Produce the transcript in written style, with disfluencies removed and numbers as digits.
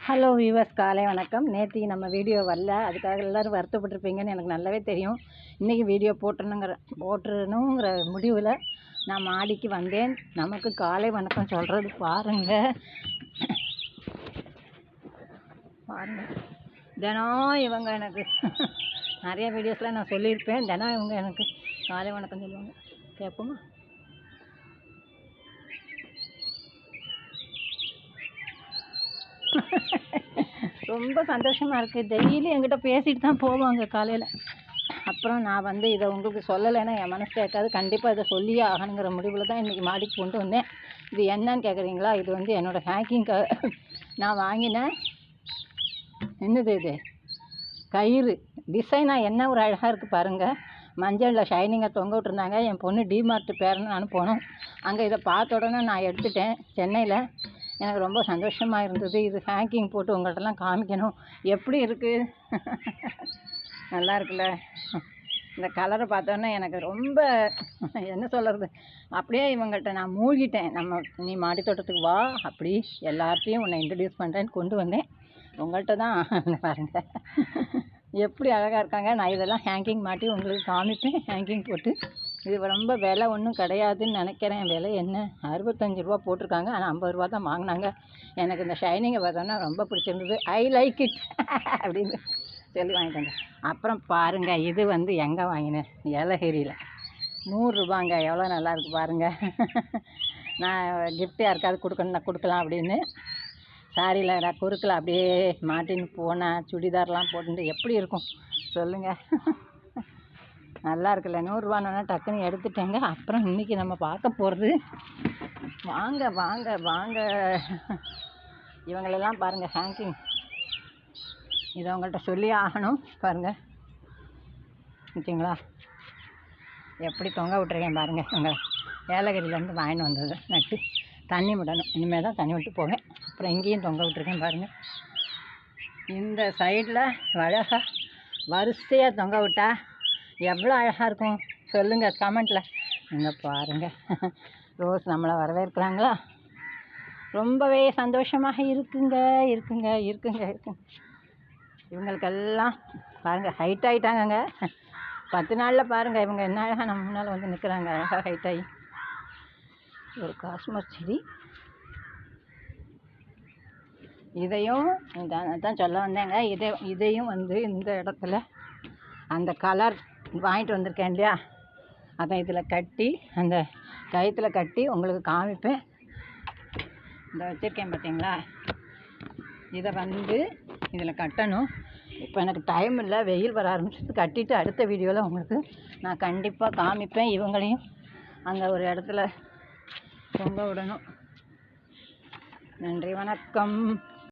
Hello viewers, காலை வணக்கம். நேற்று நம்ம வீடியோ வரல, அதுக்காக எல்லோரும் வருத்தப்பட்டிருப்பீங்கன்னு எனக்கு நல்லாவே தெரியும். இன்றைக்கி வீடியோ போட்டுருணுங்கிற முடிவில் நான் மாடிக்கு வந்தேன். நமக்கு காலை வணக்கம் சொல்கிறது பாருங்கள். தினம் இவங்க எனக்கு நிறைய வீடியோஸில் நான் சொல்லியிருப்பேன். தினம் இவங்க எனக்கு காலை வணக்கம் சொல்லுவாங்க. கேட்போமா? ரொம்ப சந்தோஷமாக இருக்குது. டெய்லி என்கிட்ட பேசிட்டு தான் போவாங்க காலையில். அப்புறம் நான் இதை உங்களுக்கு சொல்லலைன்னா என் மனசு கேட்காது. கண்டிப்பாக இதை சொல்லியே ஆகணுங்கிற முடிவில் தான் இன்றைக்கி மாடிக்கு கொண்டு வந்தேன். இது என்னன்னு கேட்குறீங்களா? இது என்னோடய ஹேங்கிங்காக நான் வாங்கினேன். என்னது இது? கயிறு டிசைனாக என்ன ஒரு அழகாக இருக்குது பாருங்கள். மஞ்சளில் ஷைனிங்காக தொங்க விட்டுருந்தாங்க. என் பொண்ணு டிமார்ட் பேரன்னு நான் போனோம். அங்கே இதை பார்த்த உடனே நான் எடுத்துட்டேன். சென்னையில் எனக்கு ரொம்ப சந்தோஷமாக இருந்தது. இது ஹேங்கிங் போட்டு உங்கள்கிட்டலாம் காமிக்கணும். எப்படி இருக்குது? நல்லா இருக்குல்ல? இந்த கலரை பார்த்தோன்னே எனக்கு ரொம்ப என்ன சொல்கிறது, அப்படியே இவங்கள்ட்ட நான் மூழ்கிட்டேன். நீ மாடி தோட்டத்துக்கு வா, அப்படி எல்லார்ட்டையும் உன்னை இன்ட்ரடியூஸ் பண்ணுறேன்னு கொண்டு வந்தேன். உங்கள்கிட்ட தான் பாருங்கள் எப்படி அழகாக இருக்காங்க. நான் இதெல்லாம் ஹேங்கிங் மாட்டி உங்களுக்கு காமிப்பேன். ஹேங்கிங் போட்டு இது ரொம்ப விலை ஒன்றும் கிடையாதுன்னு நினைக்கிறேன். விலை என்ன 65 ரூபா போட்டிருக்காங்க. ஆனால் 50 ரூபா தான் வாங்கினாங்க. எனக்கு இந்த ஷைனிங்கை பார்த்தோன்னா ரொம்ப பிடிச்சிருந்தது. ஐ லைக் இட் அப்படின்னு சொல்லி வாங்கிட்டு வந்தேன். அப்புறம் பாருங்கள், இது எங்கே வாங்கினேன்? ஏலகிரியில் 100 ரூபாங்க. எவ்வளோ நல்லாயிருக்கு பாருங்கள். நான் கிஃப்ட்டு யாருக்காவது கொடுக்கலாம் அப்படின்னு சாரியில் நான் குறுக்கில் அப்படியே மாட்டின்னு போனேன். சுடிதார்லாம் போட்டு எப்படி இருக்கும் சொல்லுங்கள்? நல்லா இருக்குல்ல? 100 ரூபான்னு டக்குன்னு எடுத்துட்டேங்க. அப்புறம் இன்றைக்கி நம்ம பார்க்க போகிறது, வாங்க வாங்க வாங்க, இவங்களெல்லாம் பாருங்கள். ஹேங்கிங் இதை அவங்கள்ட்ட சொல்லி ஆகணும். பாருங்கள், ஓகேங்களா? எப்படி தொங்க விட்டுருக்கேன் பாருங்கள். இவங்க ஏலகிரியிலேருந்து வாங்கிட்டு வந்தது. நட்டு தண்ணி விடணும். இனிமேல் தான் தண்ணி விட்டு போவேன். அப்புறம் இங்கேயும் தொங்க விட்டுருக்கேன் பாருங்கள். இந்த சைடில் அழகாக வரிசையாக தொங்க விட்டா எவ்வளோ அழகாக இருக்கும் சொல்லுங்கள் கமெண்ட்டில். இங்கே பாருங்கள், ரோஸ் நம்மளை வரவேற்கிறாங்களா? ரொம்பவே சந்தோஷமாக இருக்குங்க. இவங்களுக்கெல்லாம் பாருங்கள், ஹைட் ஆகிட்டாங்கங்க. 10 நாளில் பாருங்கள் இவங்க என்ன அழகாக நம்ம முன்னால் நிற்கிறாங்க. அழகாக ஹைட் ஆகி. ஒரு காஸ்மஸ் செடி. இதையும் தான் சொல்ல வந்தேங்க. இதையும் இந்த இடத்துல அந்த கலர் வாங்கிட்டு வந்திருக்கேன் இல்லையா, அதை இதில் கட்டி அந்த கயிற்றுல கட்டி உங்களுக்கு காமிப்பேன். இந்த வச்சுருக்கேன் பார்த்தீங்களா? இதை இதில் கட்டணும். இப்போ எனக்கு டைம் இல்லை, வெயில் வர ஆரம்பிச்சது. கட்டிட்டு அடுத்த வீடியோவில் உங்களுக்கு நான் கண்டிப்பாக காமிப்பேன். இவங்களையும் அங்கே ஒரு இடத்துல தொங்க விடணும். நன்றி, வணக்கம்.